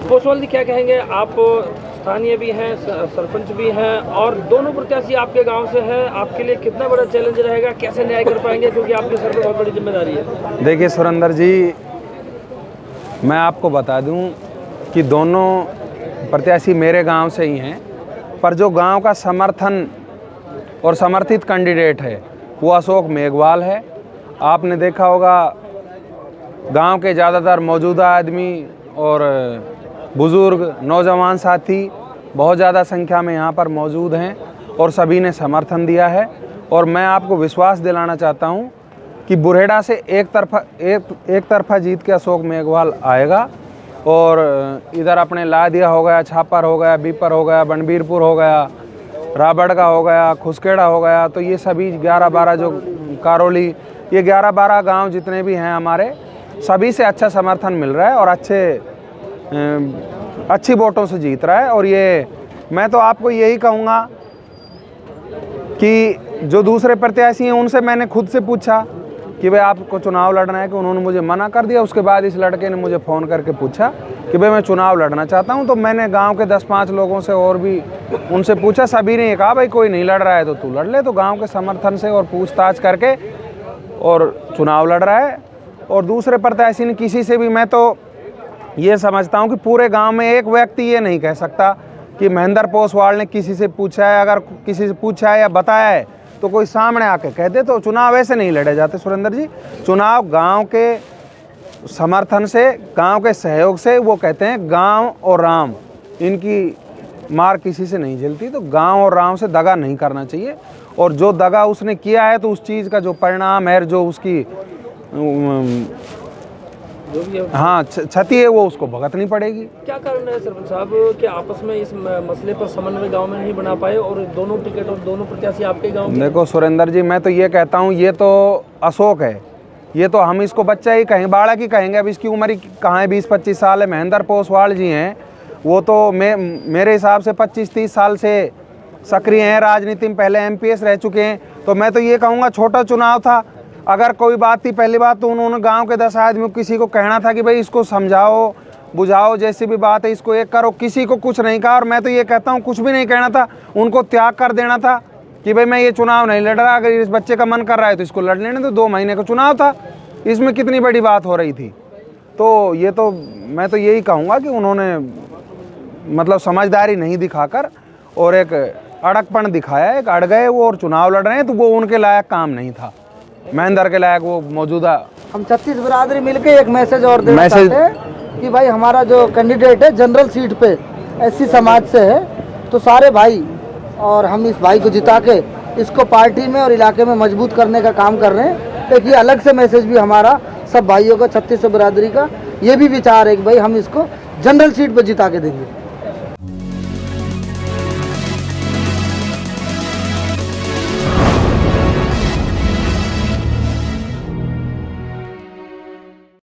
पोसवाल जी क्या कहेंगे आप? स्थानीय भी हैं, सरपंच भी हैं और दोनों प्रत्याशी आपके गांव से हैं। आपके लिए कितना बड़ा चैलेंज रहेगा, कैसे न्याय कर पाएंगे, क्योंकि आपके सर पे बहुत बड़ी जिम्मेदारी है। देखिए सुरेंद्र जी, मैं आपको बता दूं कि दोनों प्रत्याशी मेरे गांव से ही हैं, पर जो गांव का समर्थन और समर्थित कैंडिडेट है वो अशोक मेघवाल है। आपने देखा होगा गांव के ज़्यादातर मौजूदा आदमी और बुज़ुर्ग नौजवान साथी बहुत ज़्यादा संख्या में यहाँ पर मौजूद हैं और सभी ने समर्थन दिया है। और मैं आपको विश्वास दिलाना चाहता हूँ कि बुरहेड़ा से एक तरफा जीत के अशोक मेघवाल आएगा। और इधर अपने लादिया हो गया, छापर हो गया, बीपर हो गया, बनबीरपुर हो गया, राबड़गा हो गया, खुसकेड़ा हो गया, तो ये सभी 11-12 जो कारोली, ये 11-12 गांव जितने भी हैं हमारे, सभी से अच्छा समर्थन मिल रहा है और अच्छी वोटों से जीत रहा है। और ये मैं तो आपको यही कहूँगा कि जो दूसरे प्रत्याशी हैं उनसे मैंने खुद से पूछा कि भाई आपको चुनाव लड़ना है, कि उन्होंने मुझे मना कर दिया। उसके बाद इस लड़के ने मुझे फ़ोन करके पूछा कि भाई मैं चुनाव लड़ना चाहता हूं। तो मैंने गांव के 10-5 लोगों से और भी उनसे पूछा, सभी ने कहा भाई कोई नहीं लड़ रहा है तो तू लड़ ले। तो गांव के समर्थन से और पूछताछ करके और चुनाव लड़ रहा है। और दूसरे प्रत्याशी ने किसी से भी, मैं तो ये समझता हूँ कि पूरे गाँव में एक व्यक्ति ये नहीं कह सकता कि महेंद्र पोसवाल ने किसी से पूछा है। अगर किसी से पूछा है या बताया है तो कोई सामने आके कह दे। तो चुनाव ऐसे नहीं लड़े जाते सुरेंद्र जी। चुनाव गांव के समर्थन से, गांव के सहयोग से, वो कहते हैं गांव और राम, इनकी मार किसी से नहीं झेलती। तो गांव और राम से दगा नहीं करना चाहिए। और जो दगा उसने किया है तो उस चीज़ का जो परिणाम है, जो उसकी हाँ क्षति है, वो उसको भुगतनी पड़ेगी। क्या कारण है सरपंच साहब कि आपस में इस मसले पर समन्वय गांव में नहीं बना पाए और दोनों टिकट और दोनों प्रत्याशी आपके गांव में? देखो सुरेंद्र जी, मैं तो ये कहता हूँ, ये तो अशोक है, ये तो हम इसको बच्चा ही कहेंगे, बालक ही कहेंगे। अब इसकी उम्र कहाँ है, 20-25 साल है। महेंद्र पोसवाल जी हैं, वो तो मेरे हिसाब से 25-30 साल से सक्रिय हैं राजनीति में, पहले MPS रह चुके हैं। तो मैं तो ये कहूँगा छोटा चुनाव था। अगर कोई बात थी, पहली बात तो उन्होंने गांव के 10 आदमी किसी को कहना था कि भाई इसको समझाओ बुझाओ, जैसी भी बात है इसको एक करो। किसी को कुछ नहीं कहा। और मैं तो ये कहता हूँ कुछ भी नहीं कहना था, उनको त्याग कर देना था कि भाई मैं ये चुनाव नहीं लड़ रहा, अगर इस बच्चे का मन कर रहा है तो इसको लड़ लेने। तो 2 महीने का चुनाव था, इसमें कितनी बड़ी बात हो रही थी। तो ये तो मैं तो यही कहूँगा कि उन्होंने मतलब समझदारी नहीं दिखाकर और एक अड़कपन दिखाया, एक अड़ गए वो और चुनाव लड़ रहे हैं। तो वो उनके लायक काम नहीं था, महेंद्र के लायक वो मौजूदा। हम 36 बिरादरी मिलके एक मैसेज और देना चाहते हैं कि भाई हमारा जो कैंडिडेट है जनरल सीट पे SC समाज से है, तो सारे भाई और हम इस भाई को जिता के इसको पार्टी में और इलाके में मजबूत करने का काम कर रहे हैं। तो ये अलग से मैसेज भी हमारा सब भाइयों का 36 बिरादरी का ये भी विचार है कि भाई हम इसको जनरल सीट पे जिता के देंगे।